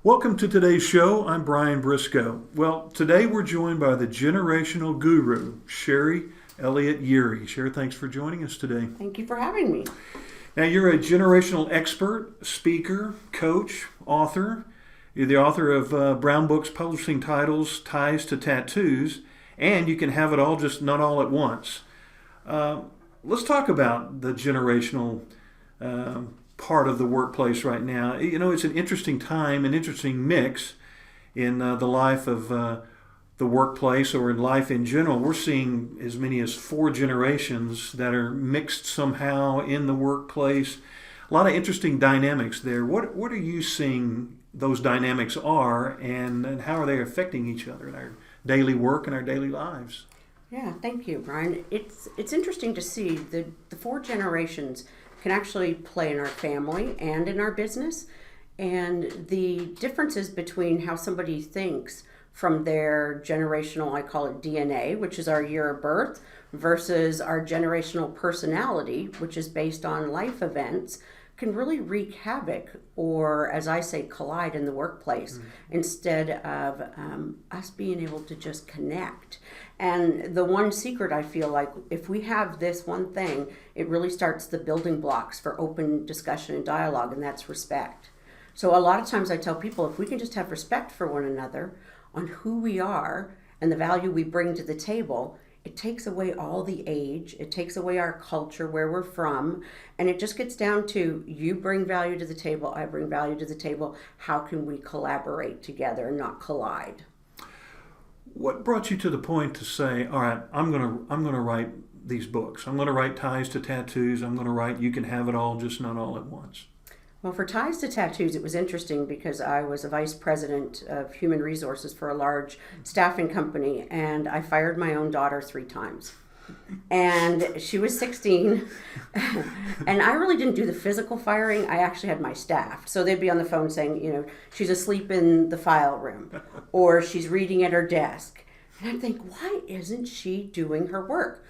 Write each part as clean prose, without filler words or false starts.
Welcome to today's show. I'm Brian Briscoe. Well, today we're joined by the generational guru, Sherri Elliott-Yeary. Sherri, thanks for joining us today. Thank you for having me. Now, you're a generational expert, speaker, coach, author. You're the author of Brown Books publishing titles, Ties to Tattoos, and You Can Have It All, Just Not All at Once. Let's talk about the generational part of the workplace right now. You know, it's an interesting time, an interesting mix in the life of the workplace or in life in general. We're seeing as many as 4 generations that are mixed somehow in the workplace. A lot of interesting dynamics there. What are you seeing those dynamics are, and how are they affecting each other in our daily work and our daily lives? Yeah, thank you, Brian. It's interesting to see the 4 generations can actually play in our family and in our business, and the differences between how somebody thinks from their generational, I call it DNA, which is our year of birth, versus our generational personality, which is based on life events, can really wreak havoc, or as I say, collide in the workplace, instead of us being able to just connect. And the one secret, I feel like, if we have this one thing, it really starts the building blocks for open discussion and dialogue, and that's respect. So a lot of times I tell people, if we can just have respect for one another on who we are and the value we bring to the table, it takes away all the age, it takes away our culture, where we're from, and it just gets down to you bring value to the table, I bring value to the table. How can we collaborate together and not collide? What brought you to the point to say, all right, I'm gonna write these books. I'm gonna write Ties to Tattoos. I'm gonna write You Can Have It All, Just Not All at Once. Well, for Ties to Tattoos, it was interesting because I was a vice president of human resources for a large staffing company, and I fired my own daughter 3 times. And she was 16, and I really didn't do the physical firing. I actually had my staff. So they'd be on the phone saying, you know, she's asleep in the file room, or she's reading at her desk. And I'd think, why isn't she doing her work?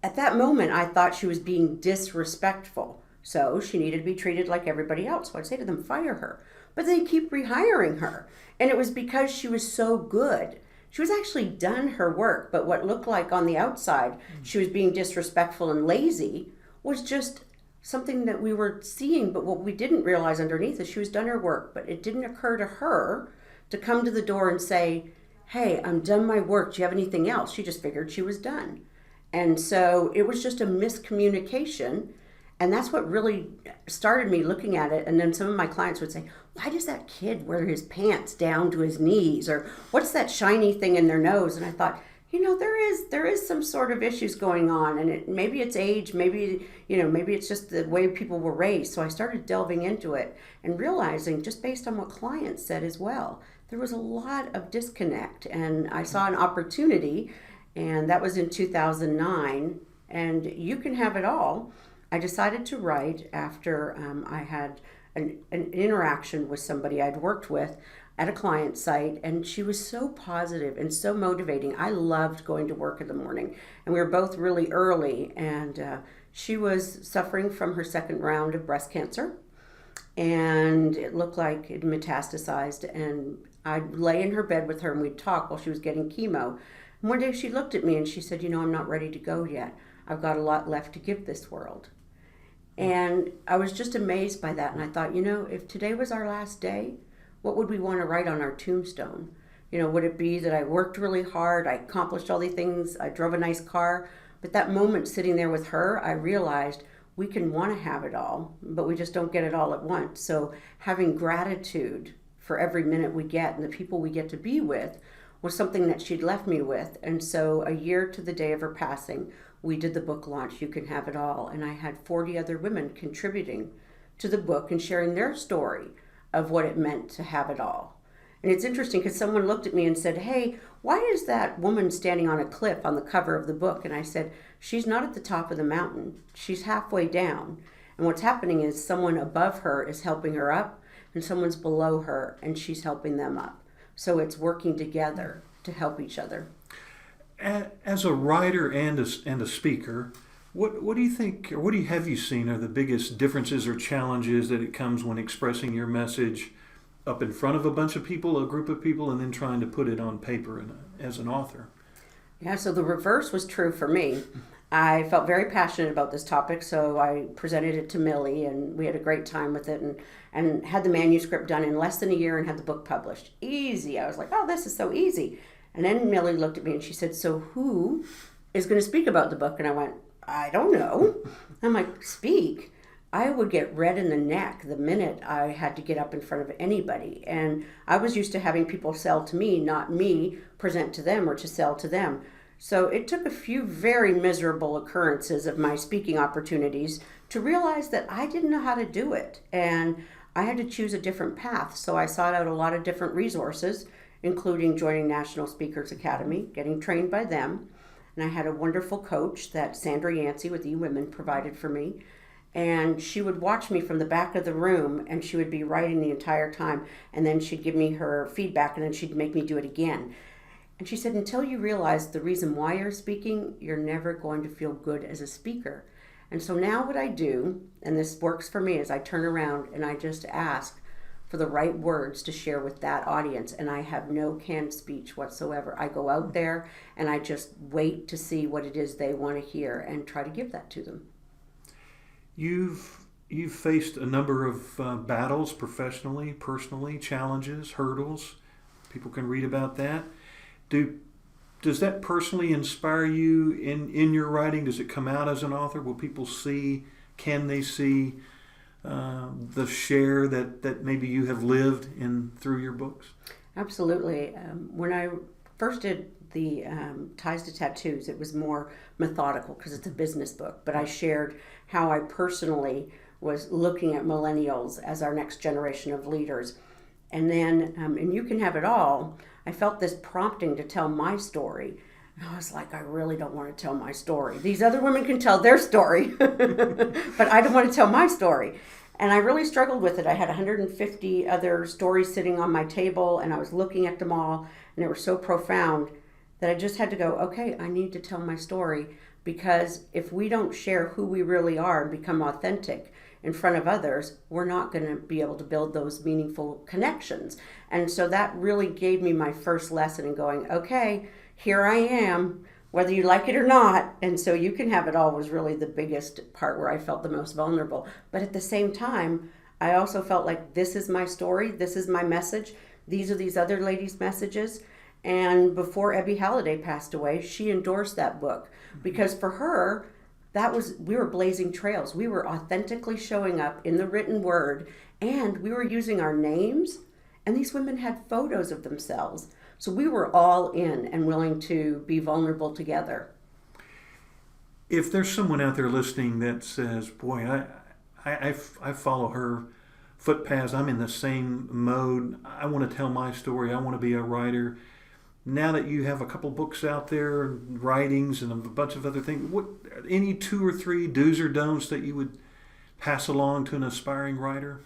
At that moment, I thought she was being disrespectful. So she needed to be treated like everybody else. So I'd say to them, fire her. But they keep rehiring her. And it was because she was so good. She was actually done her work, but what looked like on the outside, she was being disrespectful and lazy, was just something that we were seeing. But what we didn't realize underneath is she was done her work, but it didn't occur to her to come to the door and say, hey, I'm done my work. Do you have anything else? She just figured she was done. And so it was just a miscommunication. And that's what really started me looking at it. And then some of my clients would say, why does that kid wear his pants down to his knees? Or what's that shiny thing in their nose? And I thought, you know, there is some sort of issues going on. And maybe it's age, maybe it's just the way people were raised. So I started delving into it and realizing, just based on what clients said as well, there was a lot of disconnect. And I saw an opportunity, and that was in 2009. And You Can Have It All, I decided to write after I had an interaction with somebody I'd worked with at a client site, and she was so positive and so motivating. I loved going to work in the morning, and we were both really early, and she was suffering from her 2nd round of breast cancer, and it looked like it metastasized, and I'd lay in her bed with her and we'd talk while she was getting chemo. And one day she looked at me and she said, you know, I'm not ready to go yet. I've got a lot left to give this world. And I was just amazed by that. And I thought, you know, if today was our last day, what would we want to write on our tombstone? You know, would it be that I worked really hard, I accomplished all these things, I drove a nice car? But that moment sitting there with her, I realized we can want to have it all, but we just don't get it all at once. So having gratitude for every minute we get and the people we get to be with was something that she'd left me with. And so a year to the day of her passing, we did the book launch, You Can Have It All, and I had 40 other women contributing to the book and sharing their story of what it meant to have it all. And it's interesting because someone looked at me and said, hey, why is that woman standing on a cliff on the cover of the book? And I said, she's not at the top of the mountain, she's halfway down. And what's happening is someone above her is helping her up, and someone's below her, and she's helping them up. So it's working together to help each other. As a writer and a speaker, what do you think, or have you seen are the biggest differences or challenges that it comes when expressing your message up in front of a bunch of people, a group of people, and then trying to put it on paper as an author? Yeah, so the reverse was true for me. I felt very passionate about this topic, so I presented it to Millie, and we had a great time with it, and had the manuscript done in less than a year and had the book published. Easy. I was like, oh, this is so easy. And then Millie looked at me and she said, so who is going to speak about the book? And I went, I don't know. I'm like, speak? I would get red in the neck the minute I had to get up in front of anybody. And I was used to having people sell to me, not me present to them or to sell to them. So it took a few very miserable occurrences of my speaking opportunities to realize that I didn't know how to do it. And I had to choose a different path. So I sought out a lot of different resources, including joining National Speakers Academy, getting trained by them. And I had a wonderful coach that Sandra Yancey with eWomen provided for me. And she would watch me from the back of the room, and she would be writing the entire time. And then she'd give me her feedback, and then she'd make me do it again. And she said, until you realize the reason why you're speaking, you're never going to feel good as a speaker. And so now what I do, and this works for me, is I turn around and I just ask for the right words to share with that audience. And I have no canned speech whatsoever. I go out there and I just wait to see what it is they want to hear and try to give that to them. You've faced a number of battles professionally, personally, challenges, hurdles. People can read about that. Does that personally inspire you in your writing? Does it come out as an author? Will people see, can they see the share that maybe you have lived in through your books? Absolutely. When I first did the Ties to Tattoos, it was more methodical because it's a business book, but I shared how I personally was looking at millennials as our next generation of leaders. And then, and You Can Have It All, I felt this prompting to tell my story. And I was like, I really don't want to tell my story. These other women can tell their story, but I don't want to tell my story. And I really struggled with it. I had 150 other stories sitting on my table, and I was looking at them all, and they were so profound that I just had to go, okay, I need to tell my story, because if we don't share who we really are and become authentic in front of others, we're not going to be able to build those meaningful connections. And so that really gave me my first lesson in going, okay, here I am, whether you like it or not. And so You Can Have It All was really the biggest part where I felt the most vulnerable. But at the same time, I also felt like this is my story, this is my message, these are these other ladies' messages. And before Ebby Halliday passed away, she endorsed that book, because for her, we were blazing trails. We were authentically showing up in the written word, and we were using our names, and these women had photos of themselves. So we were all in and willing to be vulnerable together. If there's someone out there listening that says, boy, I follow her footpaths, I'm in the same mode, I want to tell my story, I want to be a writer. Now that you have a couple books out there, writings and a bunch of other things, any 2 or 3 do's or don'ts that you would pass along to an aspiring writer?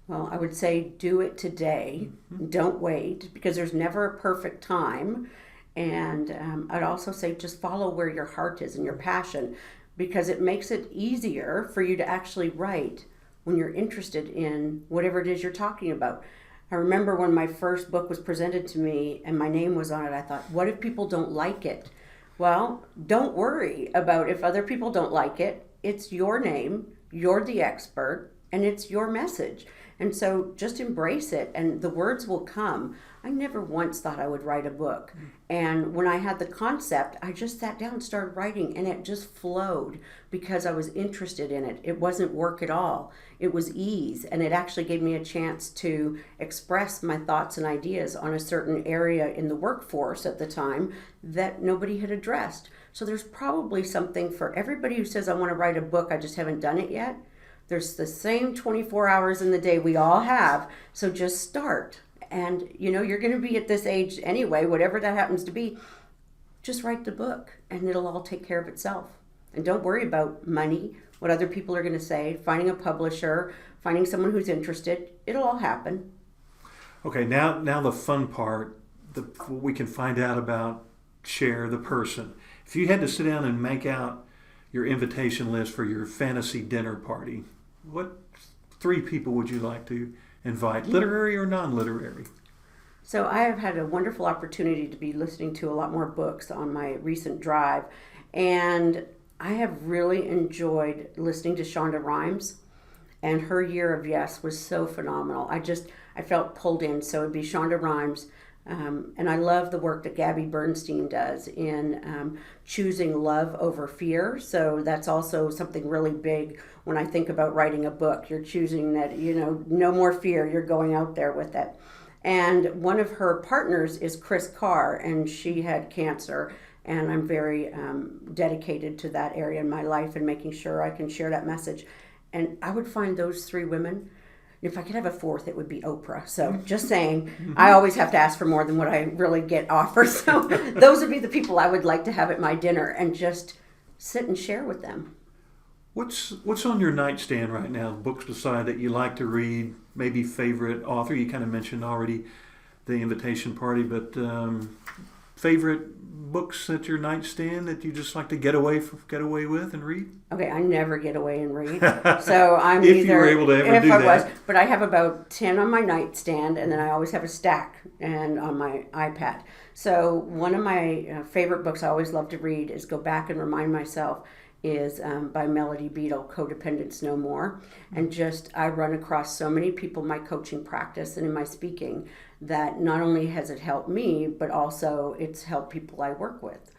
Well, I would say do it today. Don't wait, because there's never a perfect time. And I'd also say just follow where your heart is and your passion, because it makes it easier for you to actually write when you're interested in whatever it is you're talking about. I remember when my first book was presented to me and my name was on it, I thought, what if people don't like it? Well, don't worry about if other people don't like it. It's your name, you're the expert, and it's your message. And so just embrace it, and the words will come. I never once thought I would write a book. And when I had the concept, I just sat down and started writing, and it just flowed because I was interested in it. It wasn't work at all. It was ease, and it actually gave me a chance to express my thoughts and ideas on a certain area in the workforce at the time that nobody had addressed. So there's probably something for everybody who says, I want to write a book, I just haven't done it yet. There's the same 24 hours in the day we all have, so just start. And you're going to be at this age anyway, whatever that happens to be. Just write the book and it'll all take care of itself. And don't worry about money, what other people are going to say, finding a publisher, finding someone who's interested. It'll all happen. Okay, now the fun part, what we can find out about Cher, the person. If you had to sit down and make out your invitation list for your fantasy dinner party, what 3 people would you like to invite, literary or non-literary? So I have had a wonderful opportunity to be listening to a lot more books on my recent drive, and I have really enjoyed listening to Shonda Rhimes, and her Year of Yes was so phenomenal. I felt pulled in, so it'd be Shonda Rhimes. And I love the work that Gabby Bernstein does in choosing love over fear. So that's also something really big when I think about writing a book. You're choosing that, no more fear. You're going out there with it. And one of her partners is Chris Carr, and she had cancer. And I'm very dedicated to that area in my life and making sure I can share that message. And I would find those three women. If I could have a fourth, it would be Oprah. So just saying, I always have to ask for more than what I really get offered. So those would be the people I would like to have at my dinner and just sit and share with them. What's on your nightstand right now? Books beside that you like to read, maybe favorite author. You kind of mentioned already the invitation party, but favorite books at your nightstand that you just like to get away with and read? Okay, I never get away and read. So I'm if you were able to ever do that. But I have about 10 on my nightstand, and then I always have a stack and on my iPad. So one of my favorite books I always love to read is Go Back and Remind Myself is by Melody Beadle, Codependence No More. And I run across so many people in my coaching practice and in my speaking that not only has it helped me, but also it's helped people I work with.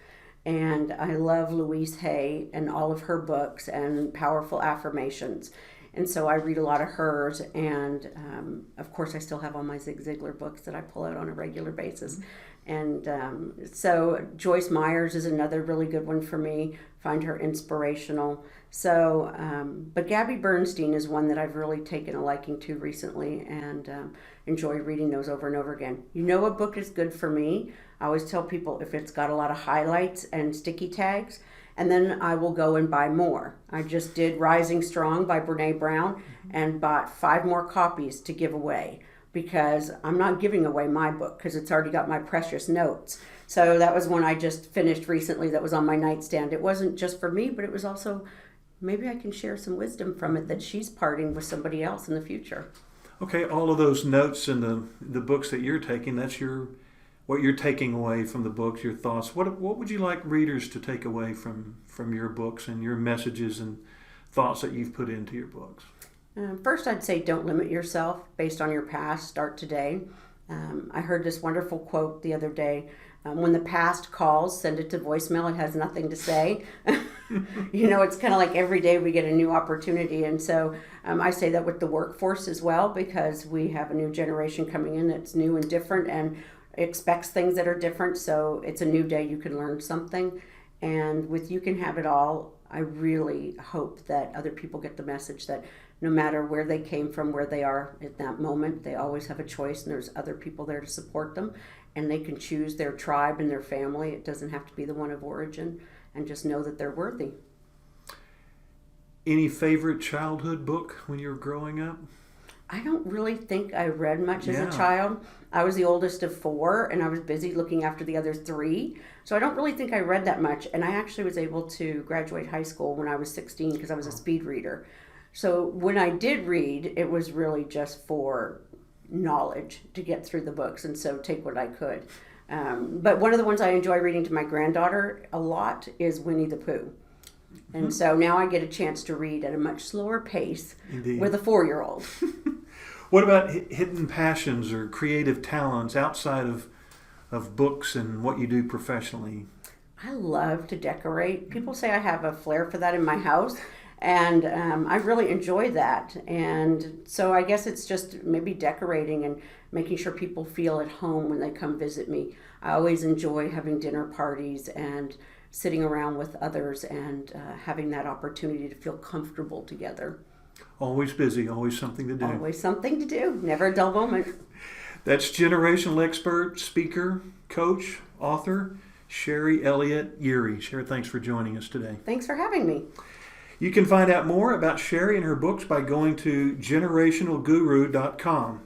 And I love Louise Hay and all of her books and powerful affirmations. And so I read a lot of hers. And of course, I still have all my Zig Ziglar books that I pull out on a regular basis. And so Joyce Myers is another really good one for me. Find her inspirational. So, but Gabby Bernstein is one that I've really taken a liking to recently and enjoy reading those over and over again. A book is good for me. I always tell people if it's got a lot of highlights and sticky tags, and then I will go and buy more. I just did Rising Strong by Brene Brown and bought 5 more copies to give away because I'm not giving away my book because it's already got my precious notes. So that was one I just finished recently that was on my nightstand. It wasn't just for me, but it was also maybe I can share some wisdom from it that she's parting with somebody else in the future. Okay, all of those notes and the books that you're taking, that's what you're taking away from the books, your thoughts. What would you like readers to take away from your books and your messages and thoughts that you've put into your books? First, I'd say don't limit yourself based on your past. Start today. I heard this wonderful quote the other day. When the past calls, send it to voicemail. It has nothing to say. It's kind of like every day we get a new opportunity. And so I say that with the workforce as well, because we have a new generation coming in that's new and different and expects things that are different. So it's a new day. You can learn something. And with You Can Have It All, I really hope that other people get the message that no matter where they came from, where they are at that moment, they always have a choice and there's other people there to support them. And they can choose their tribe and their family. It doesn't have to be the one of origin, and just know that they're worthy. Any favorite childhood book when you were growing up? I don't really think I read much as a child. I was the oldest of 4, and I was busy looking after the other 3. So I don't really think I read that much. And I actually was able to graduate high school when I was 16 because I was a speed reader. So when I did read, it was really just for knowledge to get through the books, and so take what I could. But one of the ones I enjoy reading to my granddaughter a lot is Winnie the Pooh. And so now I get a chance to read at a much slower pace. Indeed. With a 4-year-old. What about hidden passions or creative talents outside of books and what you do professionally? I love to decorate. People say I have a flair for that in my house. And I really enjoy that. And so I guess it's just maybe decorating and making sure people feel at home when they come visit me. I always enjoy having dinner parties and sitting around with others and having that opportunity to feel comfortable together. Always busy, always something to do. Always something to do, never a dull moment. That's generational expert, speaker, coach, author, Sherri Elliott-Yeary. Sherri, thanks for joining us today. Thanks for having me. You can find out more about Sherri and her books by going to generationalguru.com.